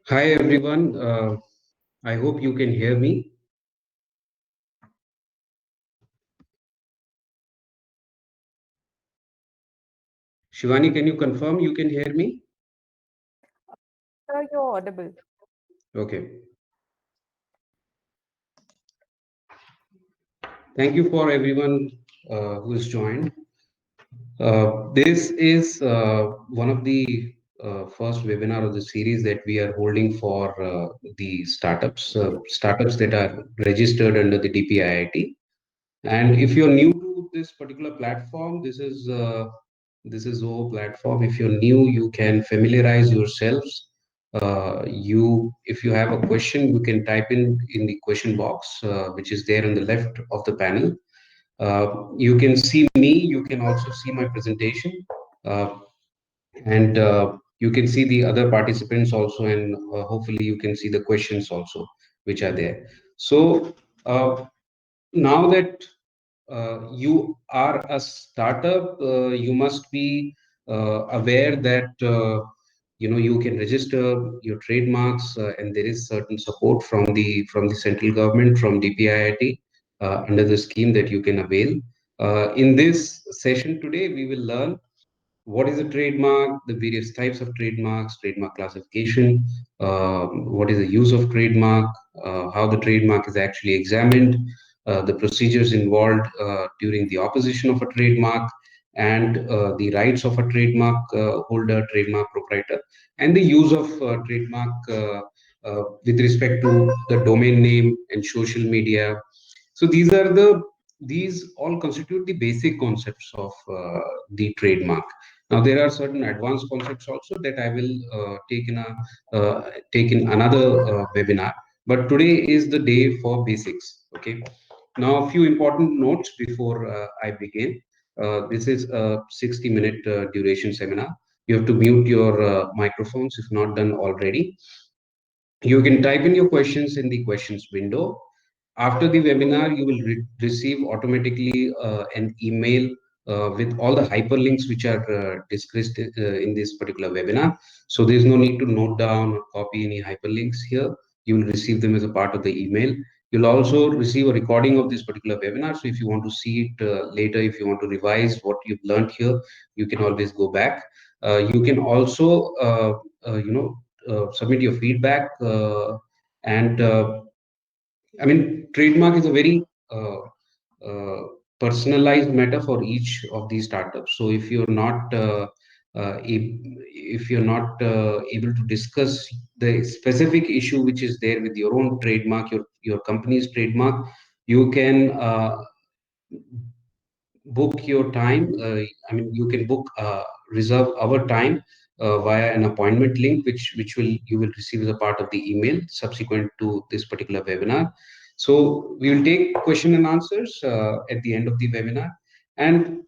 Hi everyone. I hope you can hear me. Shivani, can you confirm you can hear me? Sir, you're audible. Okay. Thank you for everyone who has joined. This is one of the first webinar of the series that we are holding for the startups that are registered under the DPIIT. And if you're new to this particular platform, this is Zoho platform. If you're new, you can familiarize yourselves. If you have a question, you can type in the question box, which is there on the left of the panel. You can see me. You can also see my presentation, and you can see the other participants also, and hopefully you can see the questions also, which are there. So now that you are a startup, you must be aware that you can register your trademarks, and there is certain support from the central government, from DPIIT, under the scheme that you can avail. In this session today, we will learn what is a trademark, the various types of trademarks, trademark classification, what is the use of trademark, how the trademark is actually examined, the procedures involved during the opposition of a trademark, and the rights of a trademark holder, trademark proprietor, and the use of trademark with respect to the domain name and social media. So these all constitute the basic concepts of the trademark. Now there are certain advanced concepts also that I will take in another webinar. But today is the day for basics. Okay. Now a few important notes before I begin. This is a 60-minute duration seminar. You have to mute your microphones if not done already. You can type in your questions in the questions window. After the webinar, you will receive automatically an email with all the hyperlinks which are discussed in this particular webinar. So there's no need to note down or copy any hyperlinks here. You will receive them as a part of the email. You'll also receive a recording of this particular webinar. So if you want to see it later, if you want to revise what you've learned here, you can always go back. You can also, submit your feedback, and trademark is a very uh, uh, personalized matter for each of these startups. So if you're not able to discuss the specific issue which is there with your own trademark, your company's trademark, you can book your time. You can book reserve our time via an appointment link, which will you will receive as a part of the email subsequent to this particular webinar. So we will take question and answers at the end of the webinar, and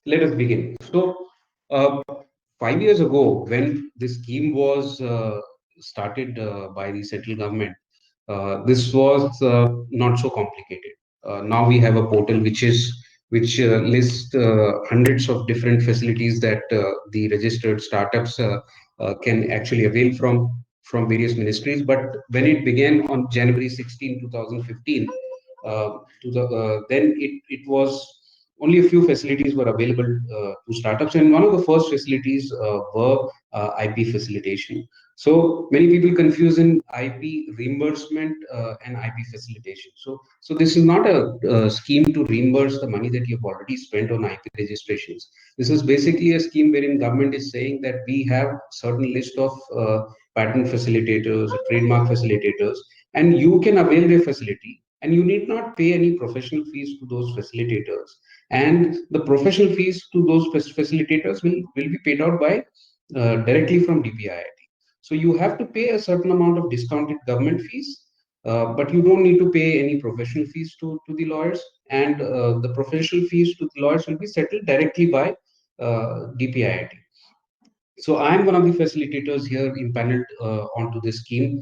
let us begin. So 5 years ago, when this scheme was started by the central government, this was not so complicated. Now we have a portal which lists hundreds of different facilities that the registered startups can actually avail from various ministries. But when it began on January 16, 2015, then it was only a few facilities were available to startups, and one of the first facilities were IP facilitation. So many people confuse in IP reimbursement and IP facilitation. So this is not a scheme to reimburse the money that you've already spent on IP registrations. This is basically a scheme wherein government is saying that we have certain list of patent facilitators, trademark facilitators, and you can avail their facility, and you need not pay any professional fees to those facilitators. And the professional fees to those facilitators will be paid out by directly from DPIIT. So you have to pay a certain amount of discounted government fees, but you don't need to pay any professional fees to the lawyers, and the professional fees to the lawyers will be settled directly by DPIIT. So I'm one of the facilitators here impaneled onto this scheme.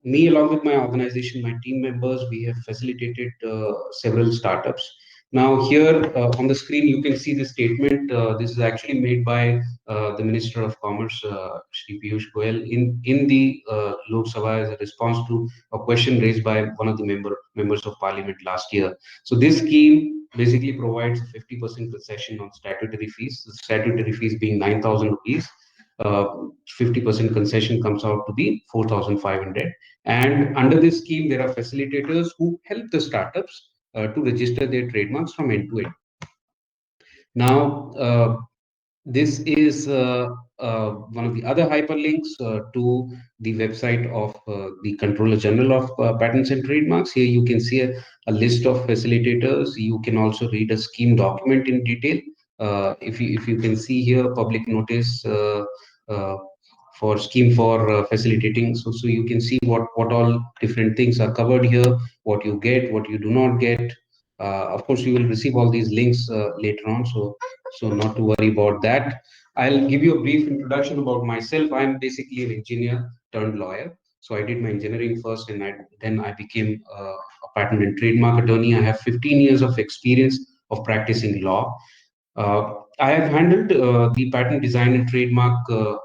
Me, along with my organization, my team members, we have facilitated several startups. Now here on the screen, you can see the statement. This is actually made by the Minister of Commerce, Shri Piyush Goyal, in the Lok Sabha as a response to a question raised by one of the members of Parliament last year. So this scheme basically provides a 50% concession on statutory fees. The statutory fees being 9,000 rupees. 50% concession comes out to be 4,500. And under this scheme, there are facilitators who help the startups to register their trademarks from end to end. Now, this is one of the other hyperlinks to the website of the Controller General of Patents and Trademarks. Here you can see a list of facilitators. You can also read a scheme document in detail. If you can see here, public notice uh, for scheme for facilitating. So you can see what all different things are covered here, what you get, what you do not get. Of course, you will receive all these links later on. So not to worry about that. I'll give you a brief introduction about myself. I'm basically an engineer turned lawyer. So I did my engineering first, and then I became a patent and trademark attorney. I have 15 years of experience of practicing law. I have handled the patent design and trademark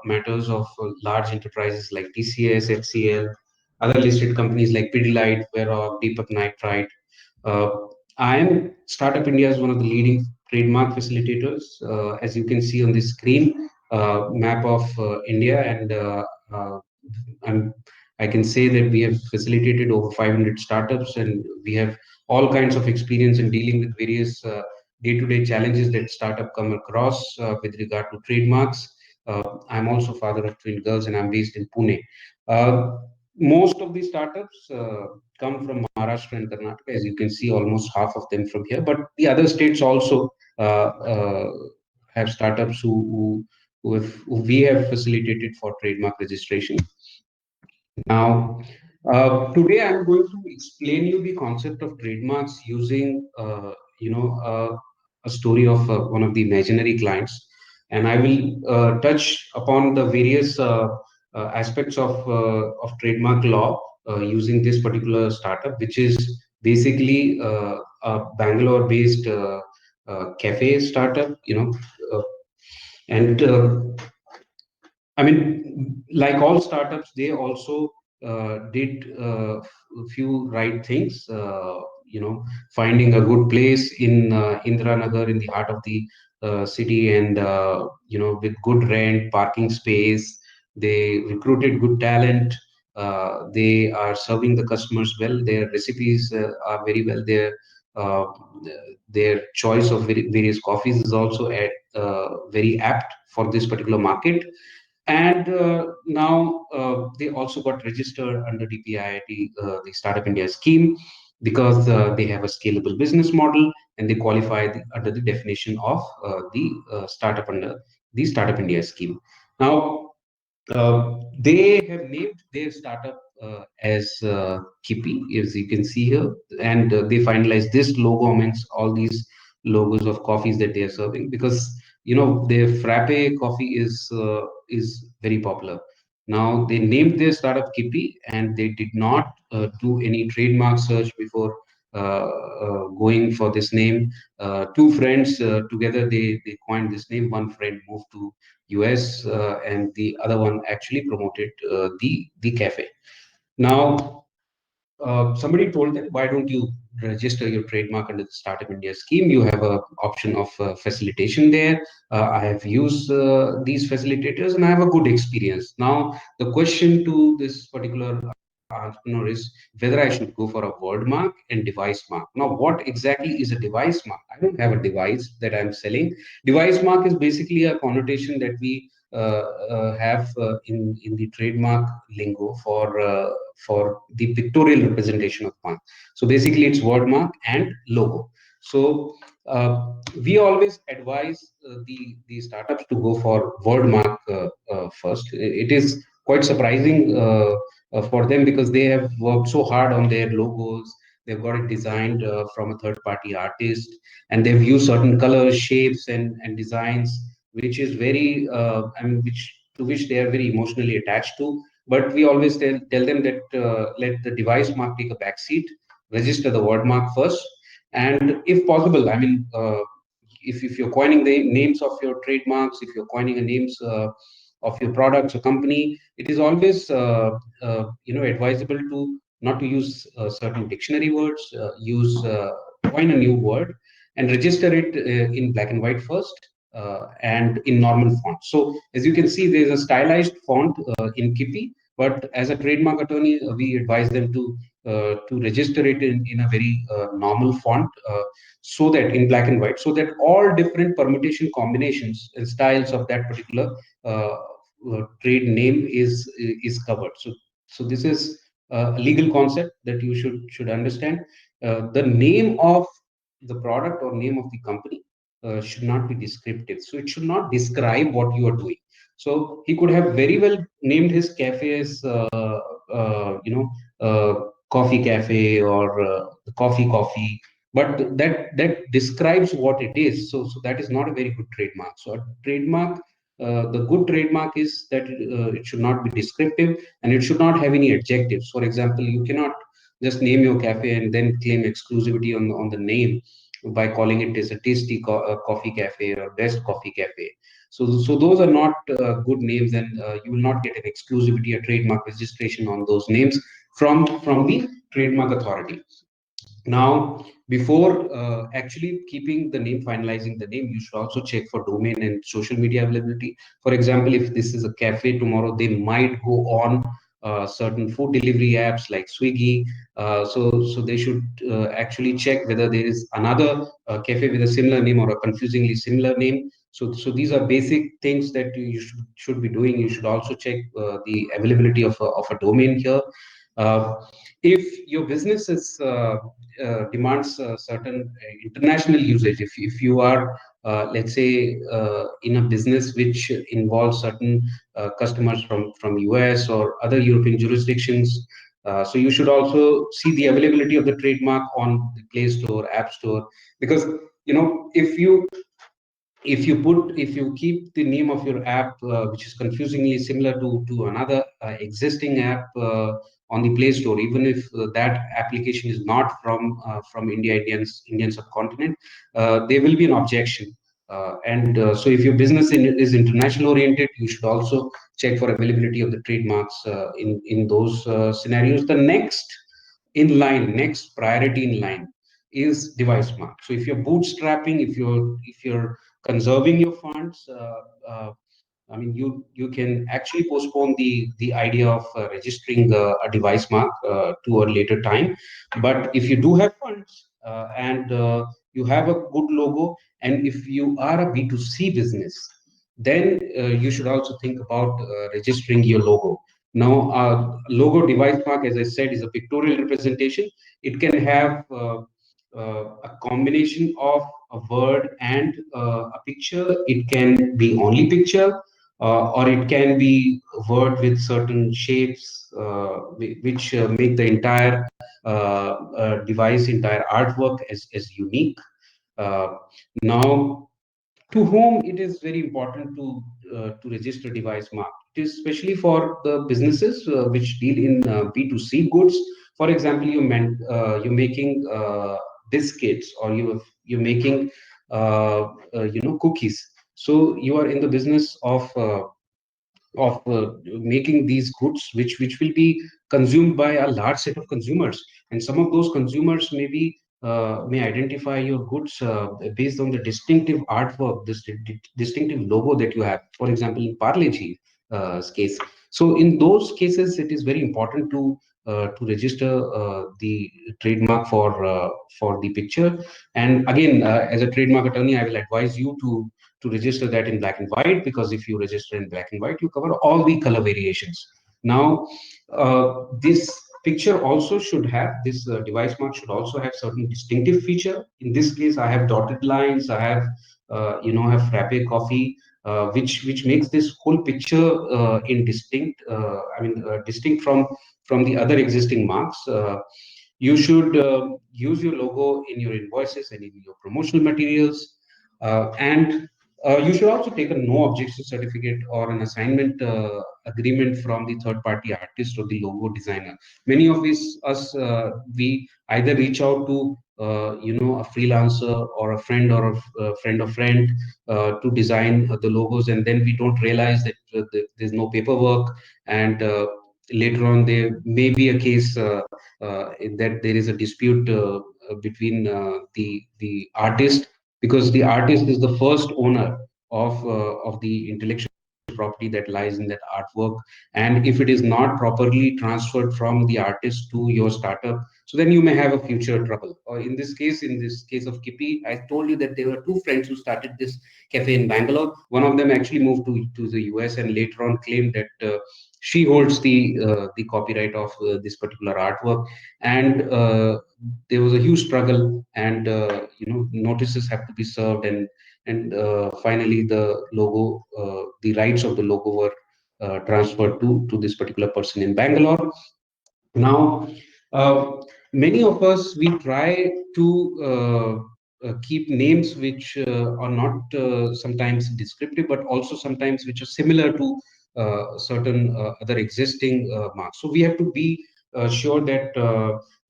matters of large enterprises like TCS, HCL, other listed companies like Pidilite, Veroc, Deepak Nitrite. uh, I am Startup India is one of the leading trademark facilitators. As you can see on this screen, map of India, and I'm, I can say that we have facilitated over 500 startups, and we have all kinds of experience in dealing with various day-to-day challenges that startup come across with regard to trademarks. I'm also father of twin girls, and I'm based in Pune. Uh, Most of the startups come from Maharashtra and Karnataka, as you can see, almost half of them from here. But the other states also have startups who we have facilitated for trademark registration. Now, today I'm going to explain you the concept of trademarks using, a story of one of the imaginary clients, and I will touch upon the various aspects of trademark law using this particular startup, which is basically a Bangalore-based cafe startup. And I mean, like all startups, they also did a few right things. Finding a good place in Indiranagar, in the heart of the city, and with good rent, parking space. They recruited good talent. They are serving the customers well. Their recipes are very well. Uh, their choice of various coffees is also very apt for this particular market. And now they also got registered under DPIIT, the Startup India scheme, because they have a scalable business model, and they qualify under the definition of the startup under the Startup India scheme. Now, they have named their startup as Kippy, as you can see here, and they finalized this logo amongst all these logos of coffees that they are serving, because their frappe coffee is very popular. Now they named their startup Kippy, and they did not do any trademark search before going for this name. Two friends together, they coined this name. One friend moved to US, and the other one actually promoted the cafe. Now, somebody told them, why don't you register your trademark under the Startup India scheme? You have a option of facilitation there. I have used these facilitators, and I have a good experience. Now, the question to this particular entrepreneur is whether I should go for a word mark and device mark. Now, what exactly is a device mark? I don't have a device that I'm selling. Device mark is basically a connotation that we have in the trademark lingo for the pictorial representation of mark. So basically, it's word mark and logo. So we always advise the startups to go for word mark first. It is quite surprising for them, because they have worked so hard on their logos. They've got it designed from a third party artist, and they've used certain colors, shapes, and designs, which is very, which to which they are very emotionally attached to. But we always tell them that let the device mark take a back seat, register the word mark first, And if possible, I mean, if you're coining the names of your trademarks, if you're coining a names of your products or company, it is always advisable to not to use certain dictionary words. Use coin a new word and register it in black and white first, and in normal font. So as you can see, there is a stylized font in Kippy, but as a trademark attorney, we advise them to register it in a very normal font, so that in black and white, so that all different permutation combinations and styles of that particular trade name is covered. So this is a legal concept that you should understand. The name of the product or name of the company should not be descriptive. So it should not describe what you are doing. So he could have very well named his cafe as coffee cafe, or the coffee, but that describes what it is. So that is not a very good trademark. So a trademark, the good trademark is that it should not be descriptive, and it should not have any adjectives. For example, you cannot just name your cafe and then claim exclusivity on the name by calling it as a tasty coffee cafe or best coffee cafe. So those are not good names, and you will not get an exclusivity, a trademark registration on those names from the trademark authority. Now, before actually keeping the name, finalizing the name, you should also check for domain and social media availability. For example, if this is a cafe tomorrow, they might go on certain food delivery apps like Swiggy. So they should actually check whether there is another cafe with a similar name or a confusingly similar name. So these are basic things that you should be doing. You should also check the availability of a domain here. Uh, if your business is demands certain international usage, if you are let's say in a business which involves certain customers from US or other European jurisdictions, so you should also see the availability of the trademark on the Play Store, App Store, because if you keep the name of your app which is confusingly similar to another existing app on the Play Store, even if that application is not from Indian subcontinent, there will be an objection. And so if your business is international oriented, you should also check for availability of the trademarks in those scenarios. The next priority in line is device mark. So if you're bootstrapping, if you're conserving your funds, I mean, you can actually postpone the idea of registering a device mark to a later time. But if you do have funds and you have a good logo, and if you are a B2C business, then you should also think about registering your logo. Now, logo device mark, as I said, is a pictorial representation. It can have a combination of a word and a picture. It can be only picture, or it can be a word with certain shapes, which make the entire device, entire artwork as unique. Uh, Now, to whom it is very important to register device mark. It is especially for the businesses which deal in B2C goods. For example, you're making biscuits, or you're making cookies. So you are in the business of making these goods which will be consumed by a large set of consumers, and some of those consumers may identify your goods based on the distinctive artwork, this distinctive logo that you have, for example in Parleji case. So in those cases, it is very important to register the trademark for the picture. And again, as a trademark attorney, I will advise you to register that in black and white, because if you register in black and white, you cover all the color variations. Now, this picture also should have, this device mark should also have certain distinctive feature. In this case, I have dotted lines, I have, have frappe coffee, which makes this whole picture in distinct, distinct from the other existing marks. You should use your logo in your invoices and in your promotional materials. And You should also take a no objection certificate or an assignment agreement from the third party artist or the logo designer. Many of us we either reach out to a freelancer or a friend or a friend of friend to design the logos, and then we don't realize that there's no paperwork, and later on there may be a case that there is a dispute between the artist, because the artist is the first owner of the intellectual property that lies in that artwork. And if it is not properly transferred from the artist to your startup, so then you may have a future trouble. Or in this case of Kippy, I told you that there were two friends who started this cafe in Bangalore. One of them actually moved to the US and later on claimed that she holds the copyright of this particular artwork. And there was a huge struggle, and notices have to be served, and finally the logo, the rights of the logo were transferred to this particular person in Bangalore. Now, uh, many of us, we try to keep names which are not sometimes descriptive, but also sometimes which are similar to certain other existing marks. So we have to be sure that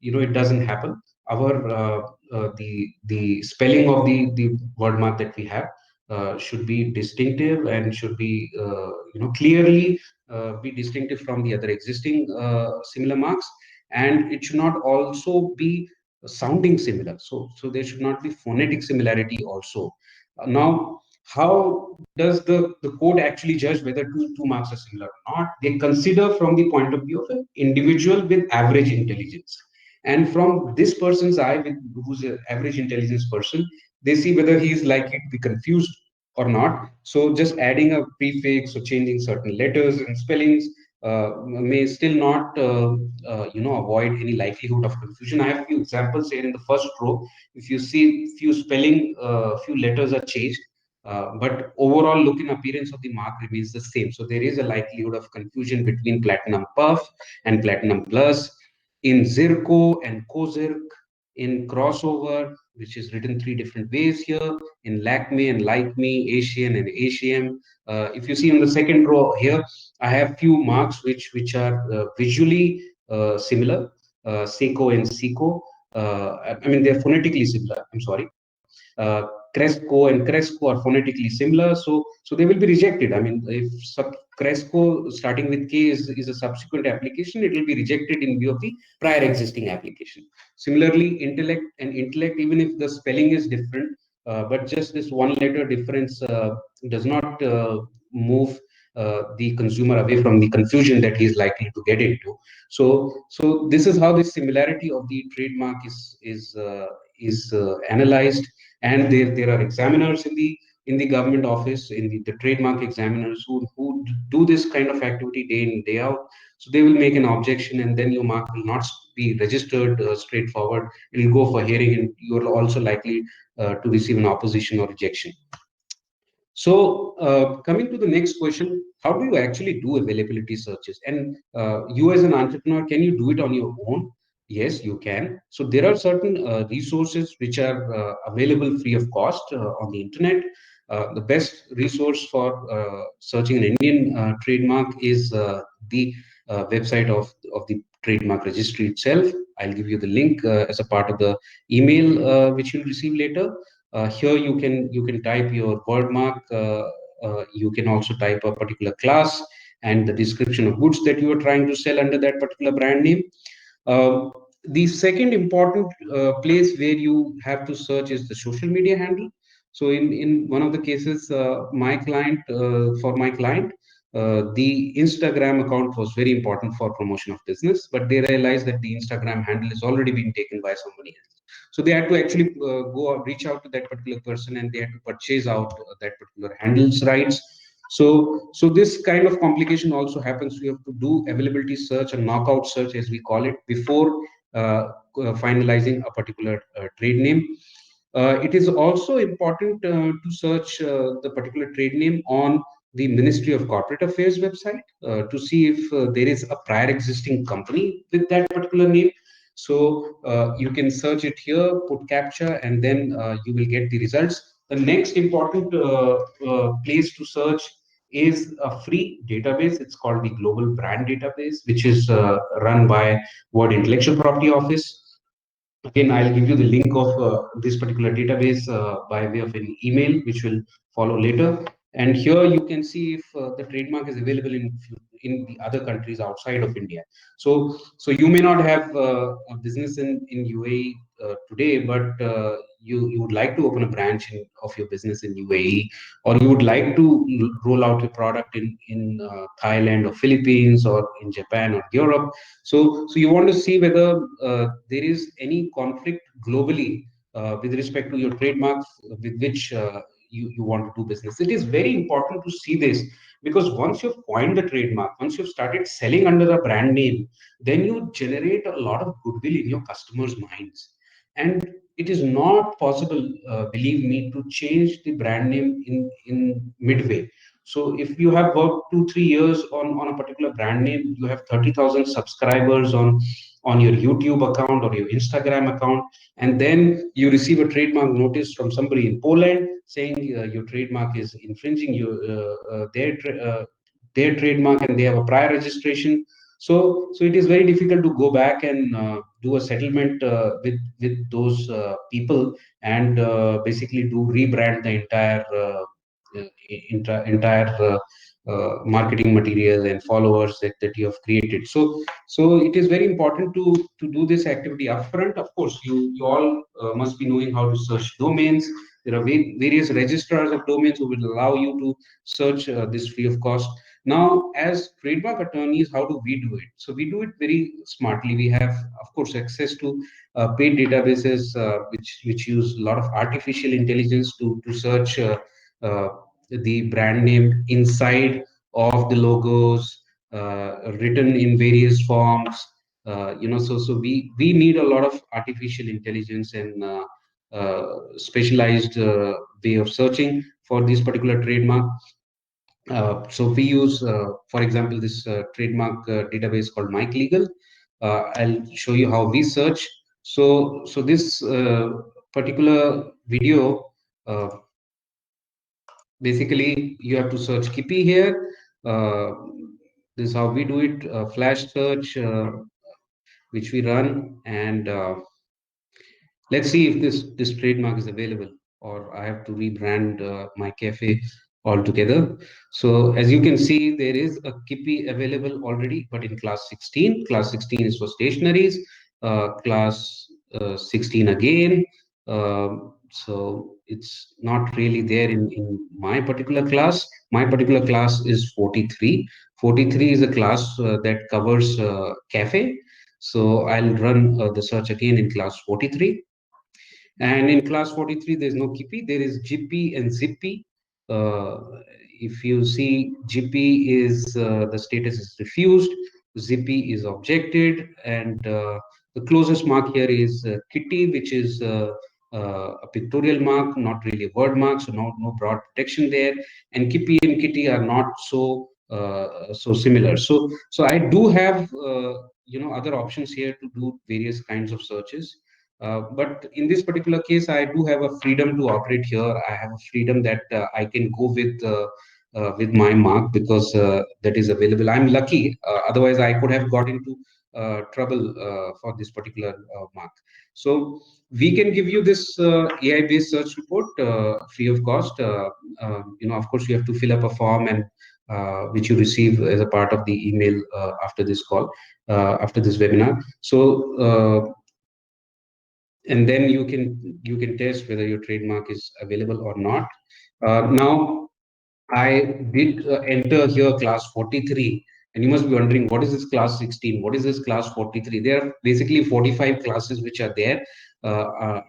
it doesn't happen. Our the spelling of the word mark that we have should be distinctive and should be clearly be distinctive from the other existing similar marks, and it should not also be sounding similar. So there should not be phonetic similarity also. Now, how does the code actually judge whether two marks are similar or not? They consider from the point of view of an individual with average intelligence. And from this person's eye, who's an average intelligence person, they see whether he is likely to be confused or not. So just adding a prefix or changing certain letters and spellings may still not avoid any likelihood of confusion. I have a few examples here in the first row. If you see few spelling, few letters are changed, but overall look and appearance of the mark remains the same. So there is a likelihood of confusion between Platinum Puff and Platinum Plus, in Zirco and Cozirc, in Crossover, which is written three different ways here, in Lakme and Like Me, Asian and Asian. If you see on the second row here, I have few marks which are visually similar, Seco and Seco. I mean, they're phonetically similar. I'm sorry. Cresco and Cresco are phonetically similar, so they will be rejected. I mean, if Cresco starting with K is a subsequent application, it will be rejected in view of the prior existing application. Similarly, intellect and intellect, even if the spelling is different, but just this one letter difference does not move the consumer away from the confusion that he is likely to get into. So this is how the similarity of the trademark is analyzed, and there are examiners in the government office, in the trademark examiners who do this kind of activity day in day out. So they will make an objection, and then your mark will not be registered straightforward. It will go for hearing, and you are also likely to receive an opposition or rejection. So, coming to the next question, how do you actually do availability searches? And you, as an entrepreneur, can you do it on your own? Yes, you can. So, there are certain resources which are available free of cost on the internet. The best resource for searching an Indian trademark is the website of the trademark registry itself. I'll give you the link as a part of the email which you'll receive later. Here you can type your word mark. You can also type a particular class and the description of goods that you are trying to sell under that particular brand name. Uh, the second important place where you have to search is the social media handle. So in one of the cases, for my client, the Instagram account was very important for promotion of business, but they realized that the Instagram handle has already been taken by somebody else. So they had to actually reach out to that particular person, and they had to purchase out that particular handle's rights. So this kind of complication also happens. We have to do availability search and knockout search, as we call it, before finalizing a particular trade name. It is also important to search the particular trade name on the Ministry of Corporate Affairs website to see if there is a prior existing company with that particular name. So you can search it here, put captcha, and then you will get the results. The next important place to search is a free database. It's called the Global Brand Database, which is run by World Intellectual Property Office. Again, I'll give you the link of this particular database by way of an email, which will follow later. And here you can see if the trademark is available in the other countries outside of India. So you may not have a business in UAE today, but you would like to open a branch of your business in UAE, or you would like to roll out your product in Thailand or Philippines or in Japan or Europe. So you want to see whether there is any conflict globally with respect to your trademarks with which you want to do business. It is very important to see this, because once you've coined the trademark, once you've started selling under the brand name, then you generate a lot of goodwill in your customers' minds. And it is not possible, believe me, to change the brand name in midway. So if you have worked 2 3 years on a particular brand name, you have 30,000 subscribers on your YouTube account or your Instagram account, and then you receive a trademark notice from somebody in Poland saying your trademark is infringing their trademark, and they have a prior registration. So it is very difficult to go back and do a settlement with those people, and basically do rebrand the entire marketing material and followers that you have created. So it is very important to do this activity upfront. Of course, you all must be knowing how to search domains. There are various registrars of domains who will allow you to search this free of cost. Now, as trademark attorneys, how do we do it? So we do it very smartly. We have, of course, access to paid databases which use a lot of artificial intelligence to search uh, the brand name inside of the logos, written in various forms. So we need a lot of artificial intelligence and specialized way of searching for this particular trademark. So we use, for example, this trademark database called Mike Legal. I'll show you how we search. So this particular video, uh, basically, you have to search Kippy here. Uh, this is how we do it. Flash search, which we run, and let's see if this trademark is available, or I have to rebrand my cafe altogether. So as you can see, there is a Kippy available already, but in class 16. Class 16 is for stationaries. Class 16 again. So it's not really there in my particular class. My particular class is 43. 43 is a class that covers cafe. So I'll run the search again in class 43. And in class 43, there's no Kippy, there is GP and Zippy. Uh, if you see, GP is the status is refused, Zippy is objected, and the closest mark here is Kitty, which is a pictorial mark, not really a word mark, so no broad protection there. And Kippy and Kitty are not so similar. So I do have other options here to do various kinds of searches. But in this particular case, I do have a freedom to operate here. I have a freedom that I can go with my mark, because that is available. I'm lucky. Otherwise, I could have got into trouble for this particular mark. So we can give you this AI-based search report free of cost. Of course, you have to fill up a form, and which you receive as a part of the email after this call, after this webinar. And then you can test whether your trademark is available or not. Now, I did enter here class 43, and you must be wondering, what is this class 16? What is this class 43? There are basically 45 classes which are there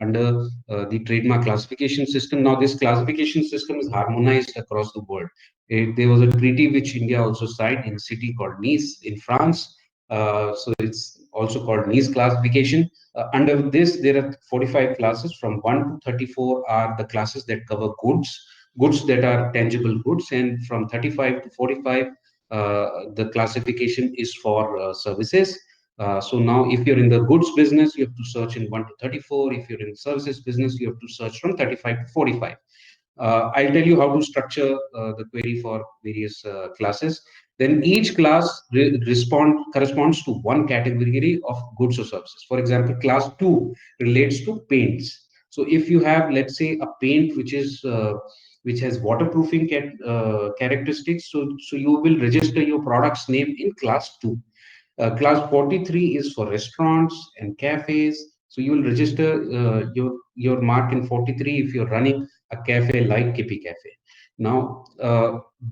under the trademark classification system. Now, this classification system is harmonized across the world. There was a treaty which India also signed in a city called Nice in France. So it's also called Nice classification. Under this, there are 45 classes. From 1 to 34 are the classes that cover goods that are tangible goods, and from 35 to 45 the classification is for services. So now, if you're in the goods business, you have to search in 1 to 34. If you're in services business, you have to search from 35 to 45. I'll tell you how to structure the query for various classes. Then each class respond corresponds to one category of goods or services. For example, class 2 relates to paints. So if you have, let's say, a paint which has waterproofing characteristics, so you will register your product's name in class 2. Class 43 is for restaurants and cafes. So you will register your mark in 43 if you're running a cafe like Kippy Cafe. Now,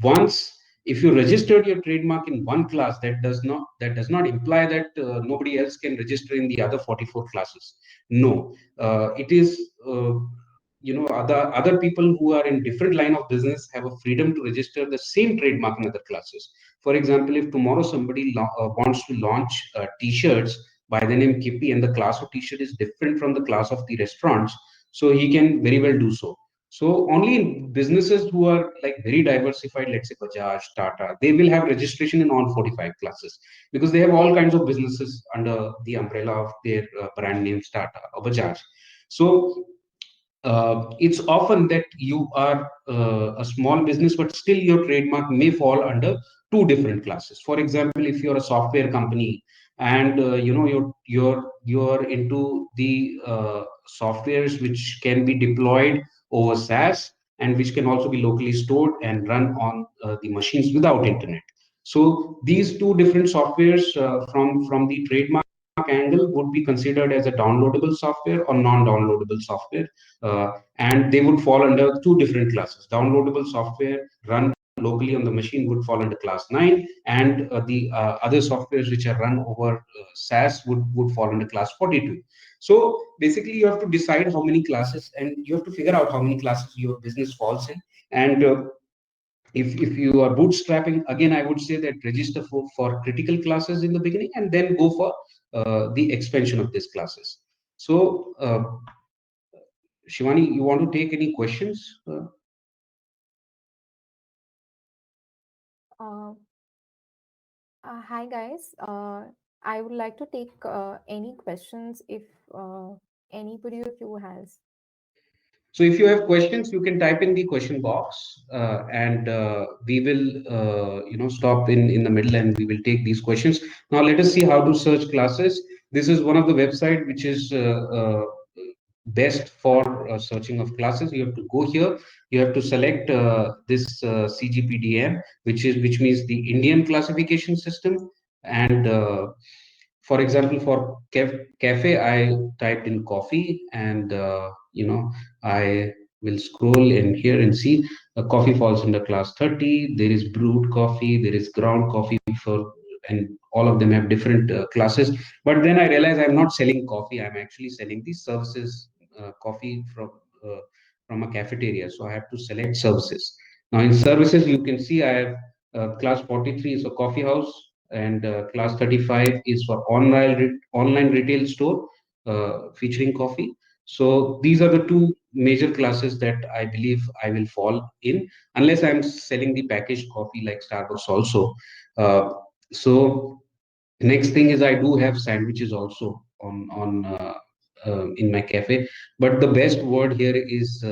once if you registered your trademark in one class, that does not imply that nobody else can register in the other 44 classes. No, it is. Other people who are in different line of business have a freedom to register the same trademark in other classes. For example, if tomorrow somebody wants to launch t-shirts by the name Kippy and the class of t-shirt is different from the class of the restaurants, so he can very well do so. So only businesses who are like very diversified, let's say Bajaj, Tata, they will have registration in all 45 classes because they have all kinds of businesses under the umbrella of their brand names Tata or Bajaj. So it's often that you are a small business, but still your trademark may fall under two different classes. For example, if you're a software company and you're into the softwares which can be deployed over SaaS and which can also be locally stored and run on the machines without internet. So these two different softwares from the trademark angle would be considered as a downloadable software or non-downloadable software, and they would fall under two different classes. Downloadable software run locally on the machine would fall under class 9, and the other softwares which are run over SaaS would fall under class 42. So basically, you have to decide how many classes, and you have to figure out how many classes your business falls in. And if you are bootstrapping, again, I would say that register for critical classes in the beginning and then go for the expansion of these classes. So, Shivani, you want to take any questions? Uh, Hi guys. I would like to take any questions if anybody of you has. So if you have questions, you can type in the question box, and we will, stop in the middle and we will take these questions. Now let us see how to search classes. This is one of the website which is best for searching of classes. You have to go here. You have to select this CGPDM, which means the Indian classification system. And for example, for cafe, I typed in coffee, and I will scroll in here and see coffee falls under class 30. There is brewed coffee, there is ground coffee for, and all of them have different classes. But then I realize I'm not selling coffee. I'm actually selling these services, coffee from a cafeteria. So I have to select services. Now in services, you can see I have class 43 is a coffee house, and class 35 is for online retail store featuring coffee. So these are the two major classes that I believe I will fall in, unless I'm selling the packaged coffee like Starbucks also. Uh, so next thing is I do have sandwiches also on in my cafe, but the best word here is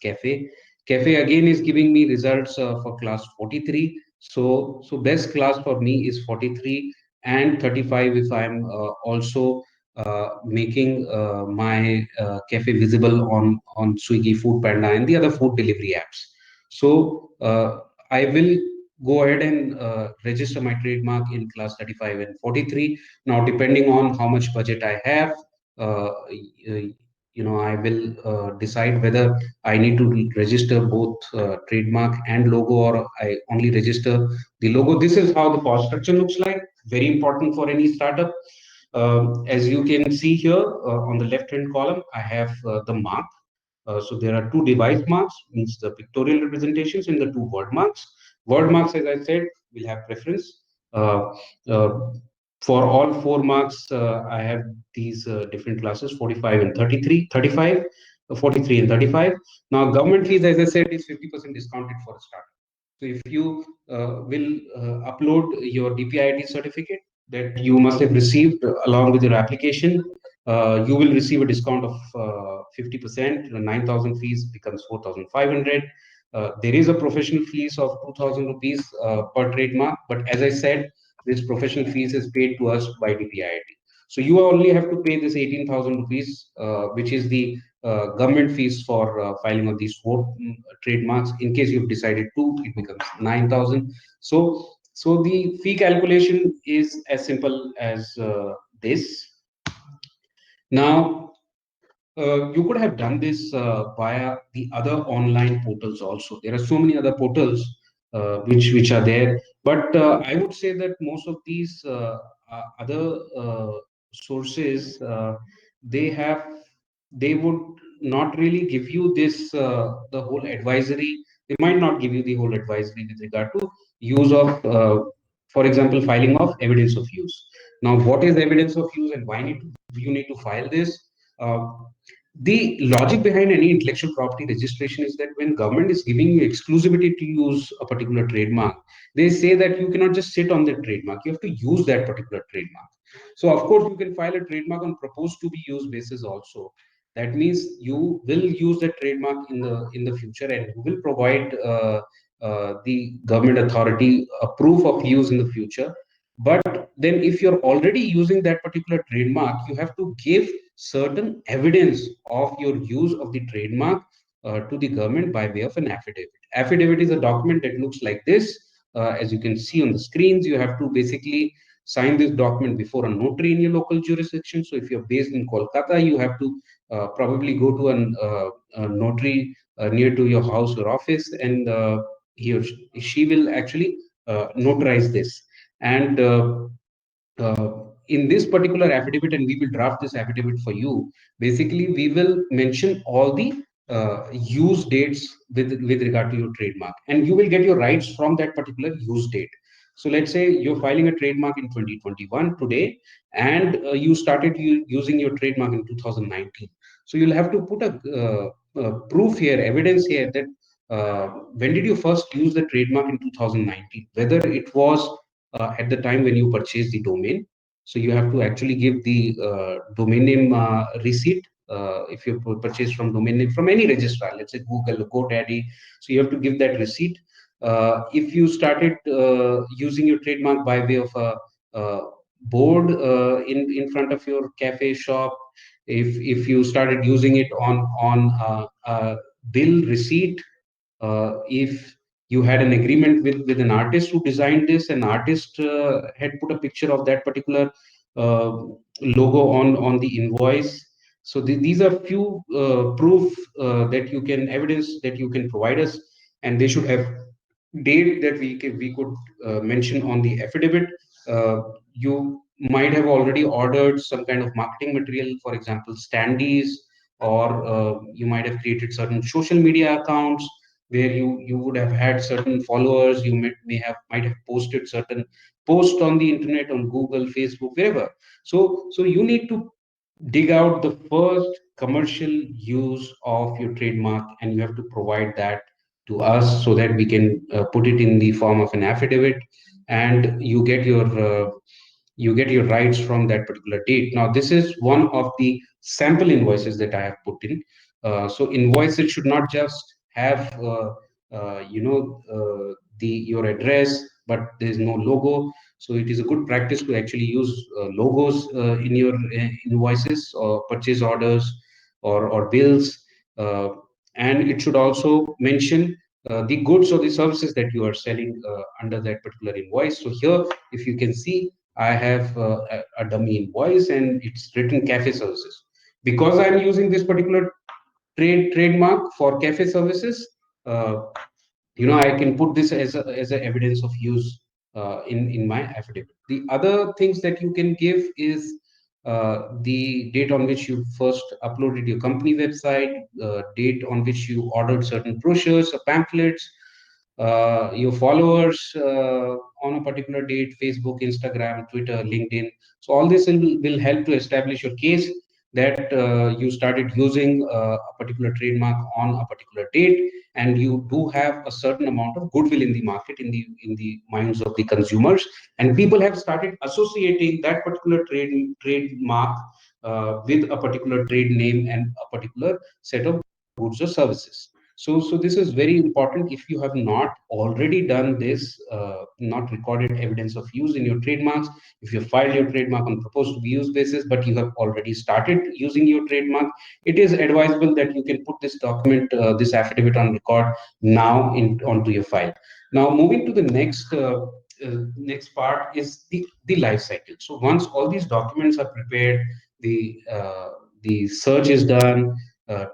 cafe. Cafe again is giving me results for class 43. So best class for me is 43 and 35 if I'm also making my cafe visible on Swiggy, Food Panda, and the other food delivery apps. So I will go ahead and register my trademark in class 35 and 43. Now, depending on how much budget I have, I will decide whether I need to register both trademark and logo, or I only register the logo. This is how the cost structure looks like. Very important for any startup. As you can see here on the left hand column, I have the mark. So there are two device marks, means the pictorial representations, and the two word marks. Word marks, as I said, will have preference. Uh, uh, for all four marks, I have these different classes, 45 and 33, 35, 43 and 35. Now, government fees, as I said, is 50% discounted for a startup. So if you will upload your DPIIT certificate that you must have received along with your application, you will receive a discount of 50%. 9,000 fees becomes 4,500. There is a professional fees of 2,000 rupees per trademark, but as I said, this professional fees is paid to us by DPIIT. So you only have to pay this 18,000 rupees, which is the government fees for filing of these four trademarks. In case you've decided to, it becomes 9,000. So the fee calculation is as simple as this. Now, you could have done this via the other online portals also. There are so many other portals which are there, but I would say that most of these other sources they have they would not really give you this the whole advisory. They might not give you the whole advisory with regard to use of, for example, filing of evidence of use. Now, what is evidence of use and why you need to file this? Uh, the logic behind any intellectual property registration is that when government is giving you exclusivity to use a particular trademark, they say that you cannot just sit on that trademark. You have to use that particular trademark. So of course you can file a trademark on proposed to be used basis also. That means you will use that trademark in the future, and you will provide the government authority a proof of use in the future. But then if you're already using that particular trademark, you have to give certain evidence of your use of the trademark to the government by way of an affidavit. Affidavit is a document that looks like this. As you can see on the screens, you have to basically sign this document before a notary in your local jurisdiction. So if you're based in Kolkata, you have to probably go to a notary near to your house or office, and he or she will actually notarize this. And in this particular affidavit, and we will draft this affidavit for you. Basically, we will mention all the use dates with regard to your trademark, and you will get your rights from that particular use date. So let's say you're filing a trademark in 2021 today, and you started using your trademark in 2019. So you'll have to put a proof here, evidence here that when did you first use the trademark in 2019, whether it was at the time when you purchase the domain. So you have to actually give the domain name receipt. If you purchase from domain name from any registrar, let's say Google, GoDaddy, so you have to give that receipt. If you started using your trademark by way of a board in front of your cafe shop, if you started using it on a bill receipt, if you had an agreement with an artist who designed this, an artist had put a picture of that particular uh, logo on the invoice. So these are few proof that you can evidence that you can provide us, and they should have date that we could mention on the affidavit. You might have already ordered some kind of marketing material, for example, standees, or you might have created certain social media accounts where you would have had certain followers. You might have posted certain posts on the internet, on Google, Facebook, wherever. So you need to dig out the first commercial use of your trademark, and you have to provide that to us so that we can put it in the form of an affidavit, and you get your rights from that particular date. Now, this is one of the sample invoices that I have put in. So invoices should not just have the your address, but there is no logo. So it is a good practice to actually use logos in your invoices or purchase orders or bills. Uh, and it should also mention the goods or the services that you are selling under that particular invoice. So here, if you can see, I have a dummy invoice and it's written cafe services. Because I'm using this particular trademark for cafe services, uh, I can put this as a evidence of use in my affidavit. The other things that you can give is the date on which you first uploaded your company website, date on which you ordered certain brochures or pamphlets, your followers on a particular date, Facebook, Instagram, Twitter, LinkedIn. So all this will help to establish your case that you started using a particular trademark on a particular date, and you do have a certain amount of goodwill in the market, in the minds of the consumers, and people have started associating that particular trademark with a particular trade name and a particular set of goods or services. So this is very important. If you have not already done this, not recorded evidence of use in your trademarks, if you filed your trademark on proposed to be used basis, but you have already started using your trademark, it is advisable that you can put this document, this affidavit on record now onto your file. Now, moving to the next part is the life cycle. So once all these documents are prepared, the search is done,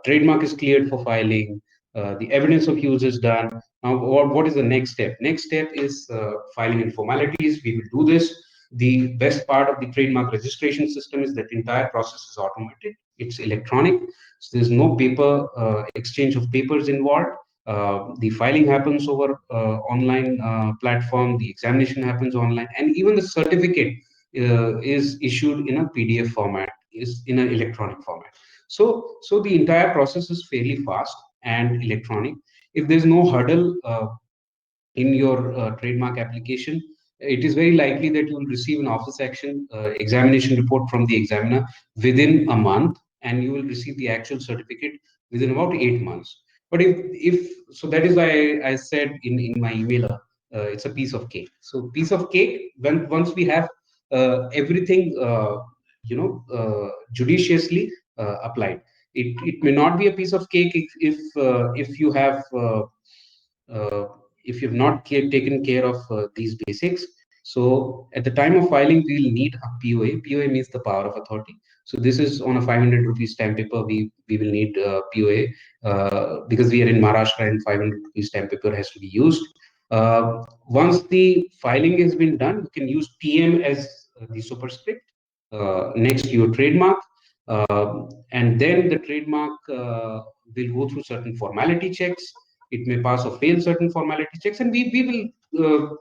trademark is cleared for filing, the evidence of use is done. Now, what is the next step? Next step is filing and formalities. We will do this. The best part of the trademark registration system is that entire process is automated. It's electronic. So there's no paper exchange of papers involved. The filing happens over online platform. The examination happens online, and even the certificate is issued in a PDF format, is in an electronic format. So the entire process is fairly fast and electronic. If there's no hurdle in your trademark application, it is very likely that you will receive an office action examination report from the examiner within a month, and you will receive the actual certificate within about 8 months. But if so, that is why I said in my email, it's a piece of cake. So piece of cake, when once we have everything, judiciously applied. It may not be a piece of cake if you have uh, if you've not taken care of these basics. So at the time of filing, we'll need a POA. POA means the power of authority. So this is on a 500 rupees stamp paper. We will need POA because we are in Maharashtra and 500 rupees stamp paper has to be used. Once the filing has been done, you can use TM as the superscript next to your trademark. And then the trademark will go through certain formality checks. It may pass or fail certain formality checks, and we will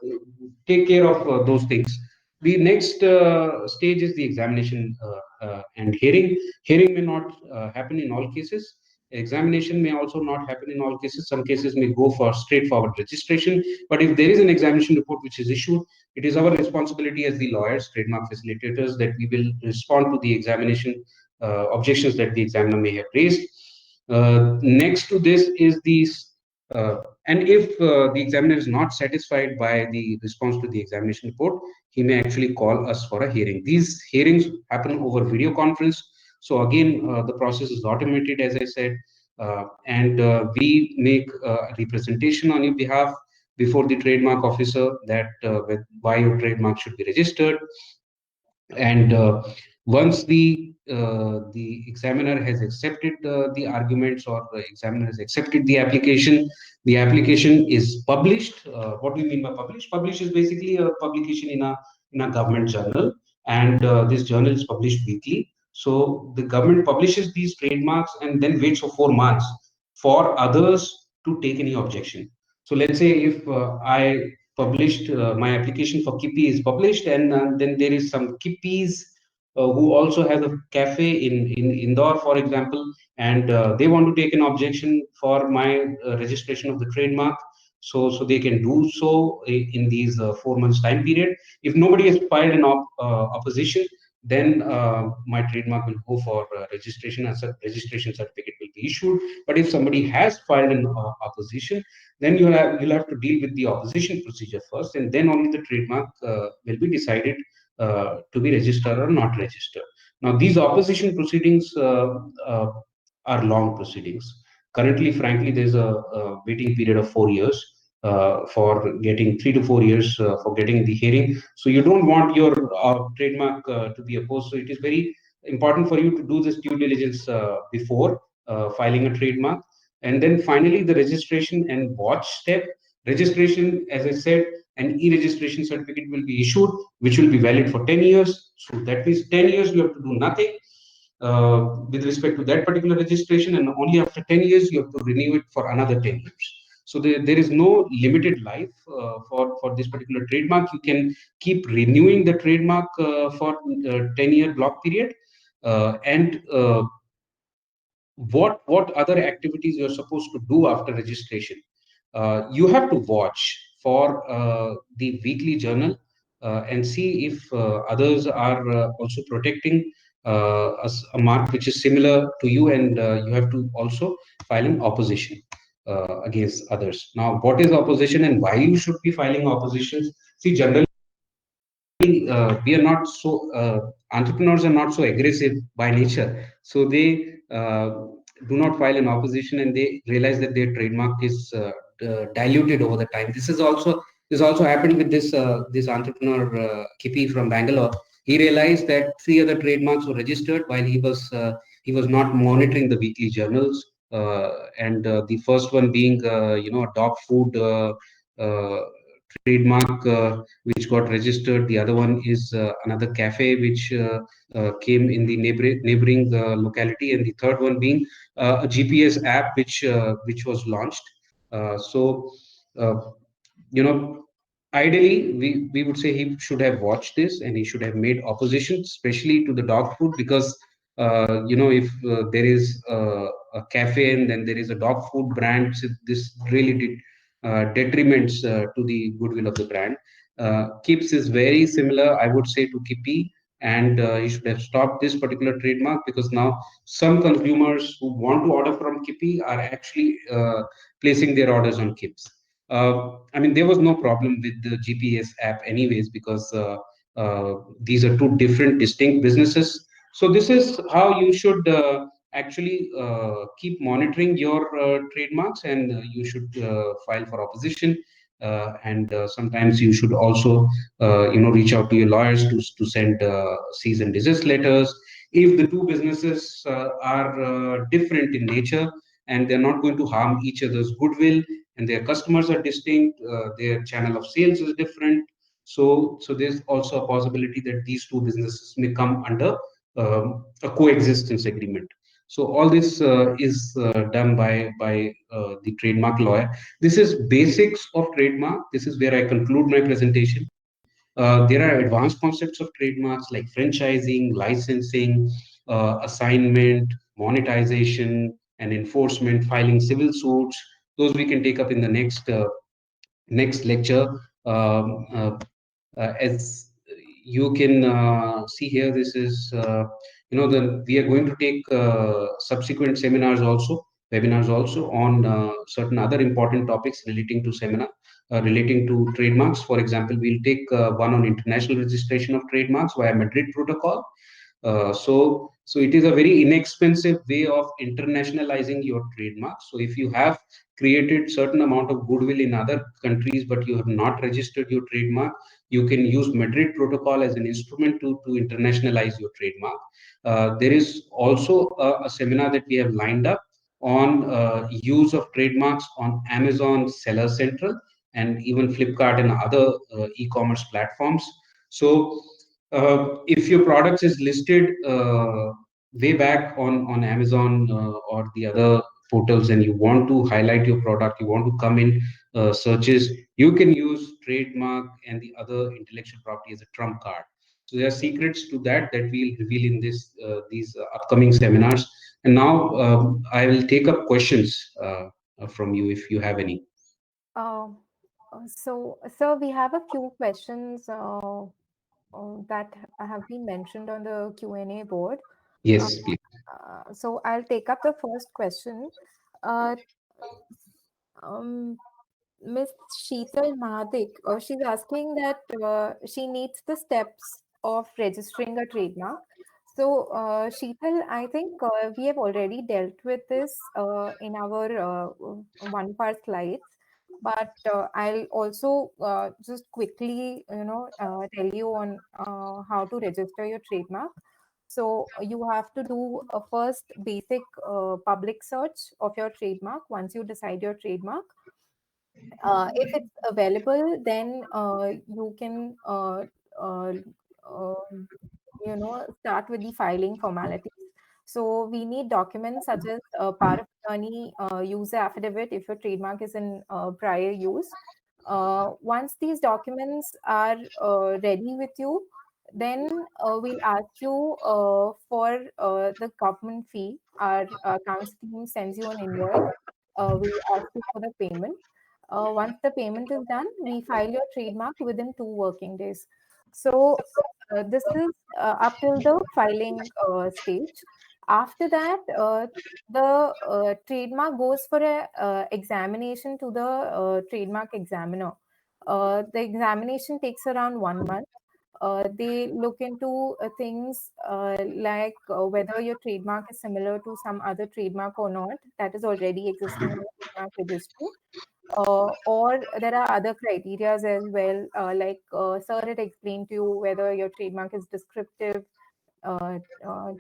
take care of those things. The next stage is the examination and hearing. Hearing may not happen in all cases. Examination may also not happen in all cases. Some cases may go for straightforward registration. But if there is an examination report which is issued, it is our responsibility as the lawyers, trademark facilitators, that we will respond to the examination objections that the examiner may have raised. Next to this is these, and if the examiner is not satisfied by the response to the examination report, he may actually call us for a hearing. These hearings happen over video conference. So again, the process is automated, as I said, and we make a representation on your behalf before the trademark officer that why your trademark should be registered. And once the examiner has accepted the arguments, or the examiner has accepted the application is published. What do you mean by published? Published is basically a publication in a government journal, and this journal is published weekly. So the government publishes these trademarks and then waits for 4 months for others to take any objection. So let's say if I published my application for Kippy is published, and then there is some Kippis who also has a cafe in Indore, for example, and they want to take an objection for my registration of the trademark. So they can do so in these 4 months time period. If nobody has filed an opposition, then my trademark will go for registration, as a registration certificate will be issued. But if somebody has filed an opposition, then you'll have to deal with the opposition procedure first, and then only the trademark will be decided to be registered or not registered. Now, these opposition proceedings are long proceedings. Currently, frankly, there's a waiting period of 4 years for getting 3 to 4 years for getting the hearing. So you don't want your trademark to be opposed. So it is very important for you to do this due diligence before filing a trademark. And then finally, the registration and watch step. Registration, as I said, an e-registration certificate will be issued, which will be valid for 10 years. So that means 10 years you have to do nothing with respect to that particular registration, and only after 10 years you have to renew it for another 10 years. So there is no limited life for this particular trademark. You can keep renewing the trademark for 10-year block period. And what other activities you're supposed to do after registration? You have to watch for the weekly journal and see if others are also protecting a mark which is similar to you, and you have to also file an opposition against others. Now, what is opposition and why you should be filing oppositions? See, generally, we are not so entrepreneurs are not so aggressive by nature, so they do not file an opposition, and they realize that their trademark is diluted over the time. This also happened with this entrepreneur, Kippy from Bangalore. He realized that three other trademarks were registered while he was not monitoring the weekly journals, and the first one being a dog food uh, trademark which got registered. The other one is another cafe which came in the neighboring locality, and the third one being a GPS app which was launched. So, uh, you know, ideally, we would say he should have watched this and he should have made opposition, especially to the dog food, because if there is a cafe and then there is a dog food brand, so this really did detriments to the goodwill of the brand. Kips is very similar, I would say, to Kippy, and he should have stopped this particular trademark, because now some consumers who want to order from Kippy are actually placing their orders on Kips. I mean, there was no problem with the GPS app, anyways, because these are two different, distinct businesses. So this is how you should actually keep monitoring your trademarks, and you should file for opposition. And sometimes you should also, reach out to your lawyers to send cease and desist letters. If the two businesses are different in nature and they're not going to harm each other's goodwill, and their customers are distinct, their channel of sales is different. So there's also a possibility that these two businesses may come under a coexistence agreement. So all this is done by the trademark lawyer. This is basics of trademark. This is where I conclude my presentation. There are advanced concepts of trademarks like franchising, licensing, assignment, monetization, and enforcement, filing civil suits. Those we can take up in the next lecture. As you can see here, this is we are going to take subsequent seminars also, webinars also, on certain other important topics relating to relating to trademarks. For example, we'll take one on international registration of trademarks via Madrid Protocol. So it is a very inexpensive way of internationalizing your trademark. So if you have created certain amount of goodwill in other countries, but you have not registered your trademark, you can use Madrid Protocol as an instrument to internationalize your trademark. There is also a seminar that we have lined up on use of trademarks on Amazon Seller Central and even Flipkart and other e-commerce platforms. So if your products is listed way back on Amazon or the other portals, and you want to highlight your product, you want to come in searches, you can use trademark and the other intellectual property as a trump card. So there are secrets to that we'll reveal in these upcoming seminars. And now I will take up questions from you if you have any. Uh, so, sir, we have a few questions that have been mentioned on the Q&A board. Uh, Yes, please. so I'll take up the first question. Uh, um, Miss Sheetal Mahadik, she's asking that she needs the steps of registering a trademark. So, Sheetal, I think we have already dealt with this in our one of our slides, but I'll also just quickly, tell you on how to register your trademark. So, you have to do a first basic public search of your trademark once you decide your trademark. If it's available, then you can um, start with the filing formalities. So we need documents such as power of attorney, user affidavit if your trademark is in prior use. Once these documents are ready with you, then we'll ask you for the government fee. Our accounts team sends you an invoice. We ask you for the payment. Once the payment is done, we file your trademark within 2 working days. So this is up till the filing stage. After that, the trademark goes for a examination to the trademark examiner. The examination takes around 1 month. They look into things like whether your trademark is similar to some other trademark or not that is already existing on the trademark registry. Or there are other criterias as well, like Sir had explained to you whether your trademark is descriptive, uh, uh,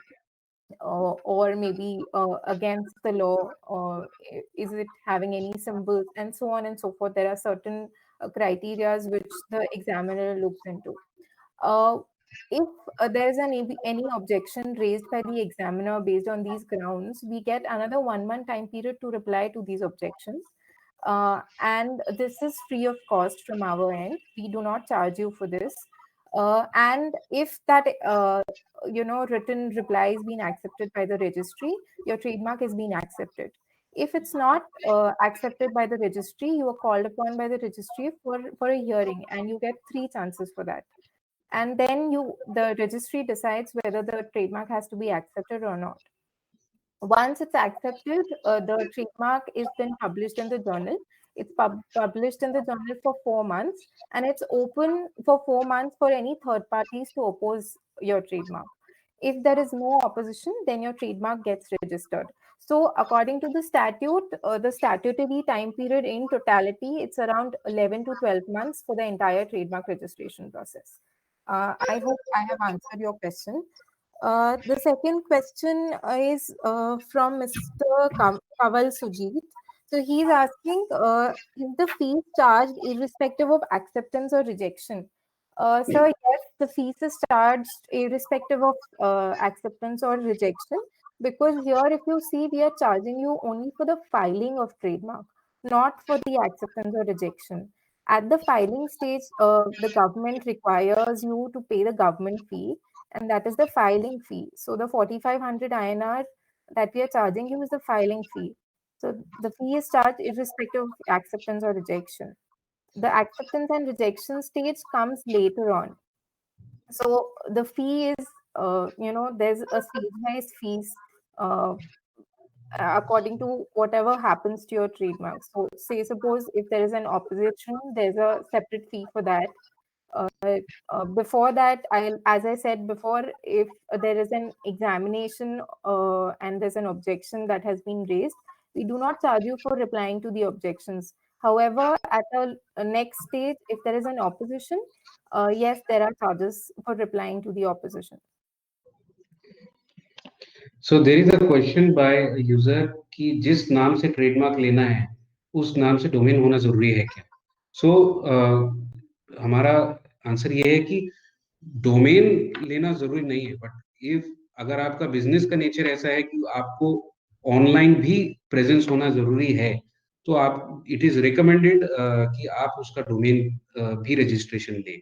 or maybe against the law, or is it having any symbols, and so on and so forth. There are certain criterias which the examiner looks into. Uh, if there's any objection raised by the examiner based on these grounds, we get another 1 month time period to reply to these objections. And this is free of cost from our end. We do not charge you for this. And if that written reply is being accepted by the registry, your trademark is being accepted. If it's not accepted by the registry, you are called upon by the registry for a hearing, and you get three chances for that. And then the registry decides whether the trademark has to be accepted or not. Once it's accepted, the trademark is then published in the journal. It's published in the journal for 4 months, and it's open for 4 months for any third parties to oppose your trademark. If there is no opposition, then your trademark gets registered. So, according to the statute, the statutory time period in totality, it's around 11 to 12 months for the entire trademark registration process. I hope I have answered your question. The second question is from Mr. Kaval Sujit. So he's asking, is the fees charged irrespective of acceptance or rejection? So yes, the fees is charged irrespective of acceptance or rejection, because here, if you see, we are charging you only for the filing of trademark, not for the acceptance or rejection. At the filing stage, the government requires you to pay the government fee, and that is the filing fee. So the 4,500 INR that we are charging you is the filing fee. So the fee is charged irrespective of acceptance or rejection. The acceptance and rejection stage comes later on. So the fee is, there's a stage-wise fees according to whatever happens to your trademark. So say suppose if there is an opposition, there's a separate fee for that. Before that, as I said before, if there is an examination and there's an objection that has been raised, we do not charge you for replying to the objections. However, at a next stage, if there is an opposition, yes, there are charges for replying to the opposition. So there is a question by a user कि जिस नाम से trademark लेना है उस नाम से domain होना जरूरी है क्या? सो हमारा आंसर ये है कि डोमेन लेना जरूरी नहीं है, बट इफ अगर आपका बिजनेस का नेचर ऐसा है कि आपको ऑनलाइन भी प्रेजेंस होना जरूरी है, तो आप इट इज रिकमेंडेड कि आप उसका डोमेन भी रजिस्ट्रेशन लें,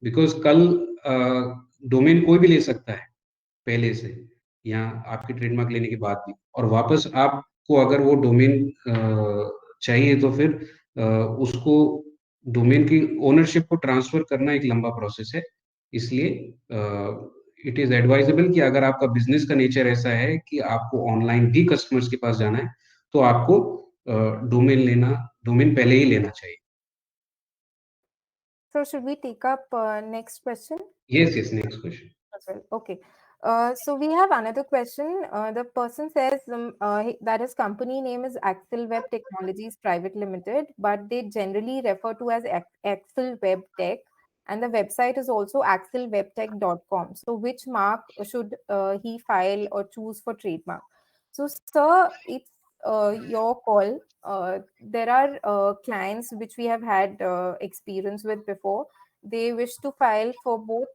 बिकॉज कल डोमेन कोई भी ले सकता है पहले से या आपके ट्रेडमार्क लेने के बाद भी, और वापस आपको अगर वो डोमेन चाहिए तो फिर उसको डोमेन की ओनरशिप को ट्रांसफर करना एक लंबा प्रोसेस है। इसलिए इट इज एडवाइजेबल कि अगर आपका बिजनेस का नेचर ऐसा है कि आपको ऑनलाइन भी कस्टमर्स के पास जाना है, तो आपको डोमेन पहले ही लेना चाहिए। So should we take up next question? Yes, next question. Okay. So we have another question. The person says that his company name is Axel Web Technologies Private Limited, but they generally refer to as Axel Web Tech, and the website is also axelwebtech.com. So which mark should he file or choose for trademark? So, sir, it's your call. There are clients which we have had experience with before. They wish to file for both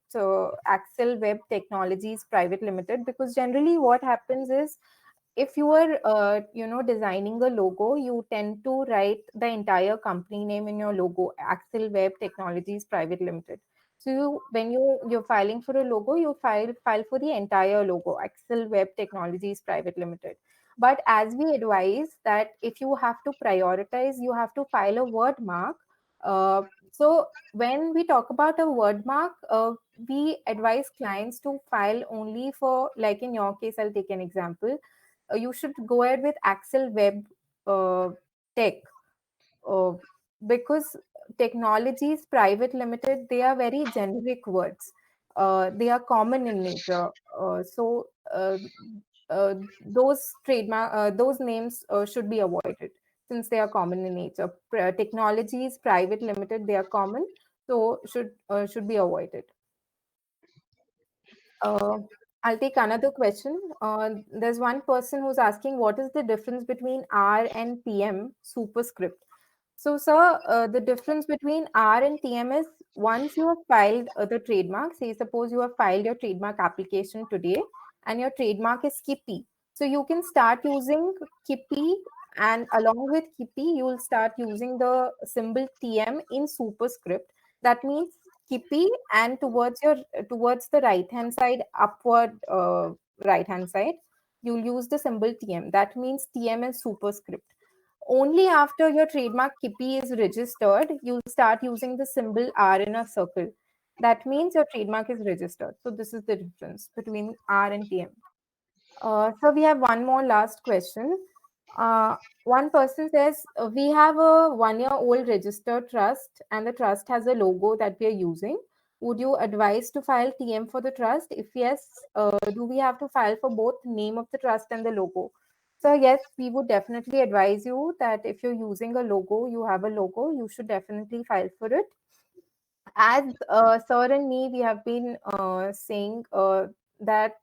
Axel Web Technologies Private Limited, because generally what happens is, if you are designing a logo, you tend to write the entire company name in your logo, Axel Web Technologies Private Limited. So when you're filing for a logo, you file for the entire logo, Axel Web Technologies Private Limited. But as we advise that if you have to prioritize, you have to file a word mark So when we talk about a word mark, we advise clients to file only for, like in your case, I'll take an example. You should go ahead with Axel Web uh, Tech, uh, because technologies private limited, they are very generic words. They are common in nature. Those trademark, those names should be avoided since they are common in nature. Technologies private limited, they are common, so should be avoided. Uh, I'll take another question. There's one person who's asking, what is the difference between R and TM superscript? So, sir, the difference between R and TM is, once you have filed the trademark, say suppose you have filed your trademark application today and your trademark is Kippy. So you can start using Kippy, and along with Kippy, you will start using the symbol TM in superscript. That means Kippy, and towards the right hand side, upward right hand side, you'll use the symbol TM. That means TM is superscript. Only after your trademark Kippy is registered, you'll start using the symbol R in a circle. That means your trademark is registered. So this is the difference between R and TM. So we have one more last question. Uh, One person says, we have a 1-year-old registered trust and the trust has a logo that we are using. Would you advise to file TM for the trust? If yes, do we have to file for both name of the trust and the logo? So yes, we would definitely advise you that if you're using a logo, you have a logo, you should definitely file for it. As Sir and me, we have been saying that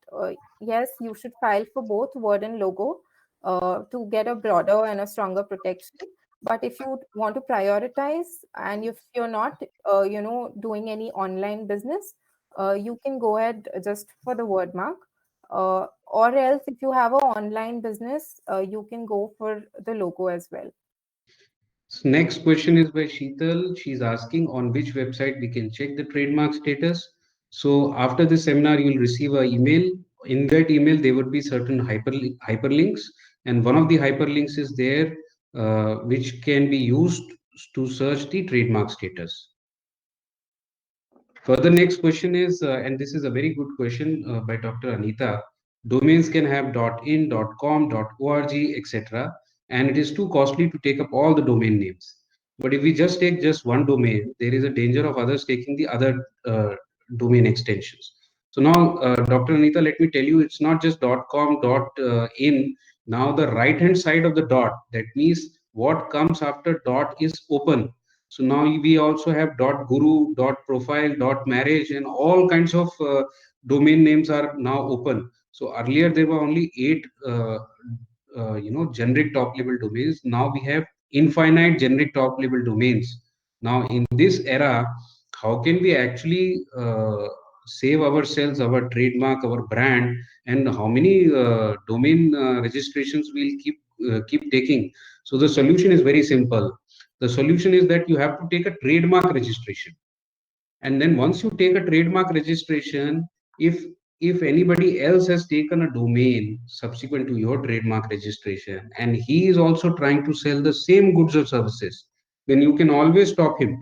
yes, you should file for both word and logo to get a broader and a stronger protection. But if you want to prioritize, and if you're not, doing any online business, you can go ahead just for the word mark. Or else, if you have an online business, you can go for the logo as well. So next question is by Sheetal. She's asking on which website we can check the trademark status. So after the seminar, you'll receive an email. In that email, there would be certain hyperlinks, and one of the hyperlinks is there, which can be used to search the trademark status. Further, next question is, and this is a very good question by Dr. Anita. Domains can have .in, .com, .org, etc., and it is too costly to take up all the domain names. But if we just take just one domain, there is a danger of others taking the other domain extensions. So now, Dr. Anita, let me tell you, it's not just .com, .in. Now the right-hand side of the dot, that means what comes after dot is open. So now we also have .guru, .profile, .marriage, and all kinds of domain names are now open. So earlier there were only 8, generic top level domains. Now we have infinite generic top level domains. Now in this era, how can we actually save ourselves, our trademark, our brand, and how many domain registrations we'll keep taking? So the solution is very simple. The solution is that you have to take a trademark registration. And then once you take a trademark registration, if anybody else has taken a domain subsequent to your trademark registration and he is also trying to sell the same goods or services, then you can always stop him.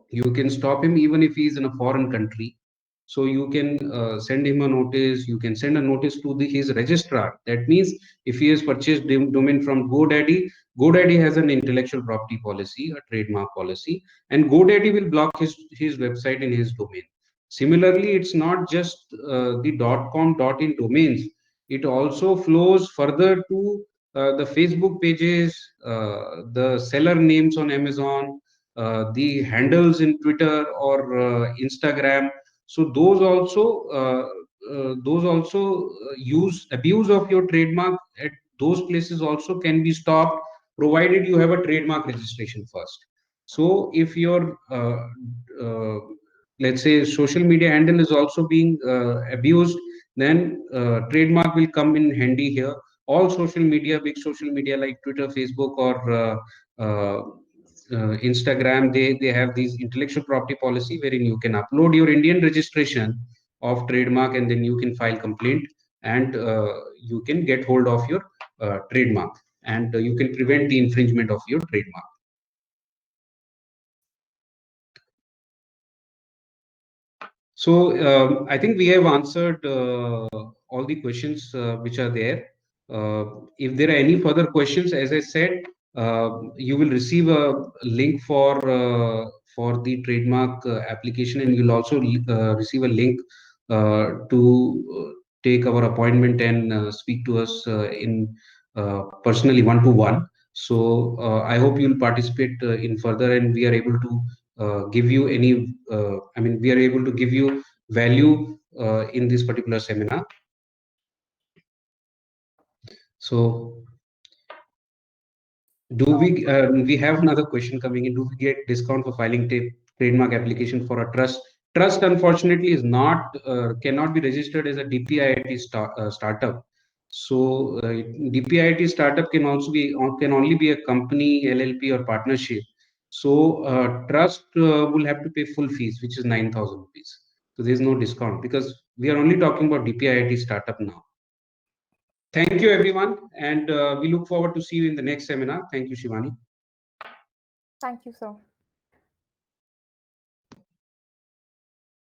You can stop him even if he is in a foreign country. So you can send him a notice. You can send a notice to his registrar. That means if he has purchased domain from GoDaddy, GoDaddy has an intellectual property policy, a trademark policy, and GoDaddy will block his website in his domain. Similarly, it's not just the .com .in domains. It also flows further to the Facebook pages, the seller names on Amazon, the handles in Twitter or Instagram. So those also use abuse of your trademark at those places also can be stopped, provided you have a trademark registration first. So if your let's say social media handle is also being abused, then trademark will come in handy here. All social media, big social media like Twitter, Facebook, or uh, Instagram, they have these intellectual property policy wherein you can upload your Indian registration of trademark and then you can file complaint, and you can get hold of your trademark, and you can prevent the infringement of your trademark. So I think we have answered all the questions which are there. If there are any further questions, as I said, you will receive a link for the trademark application, and you'll also receive a link to take our appointment and speak to us in personally one-to-one. So I hope you'll participate in further, and we are able to give you any. We are able to give you value in this particular seminar. So, do we have another question coming in? Do we get discount for filing trademark application for a trust? Trust, unfortunately, is not cannot be registered as a DPIIT startup. So, DPIIT startup can also be can only be a company, LLP, or partnership. So, trust will have to pay full fees, which is 9,000 rupees. So, there is no discount because we are only talking about DPIIT startup now. Thank you, everyone, and we look forward to see you in the next seminar. Thank you, Shivani. Thank you, sir.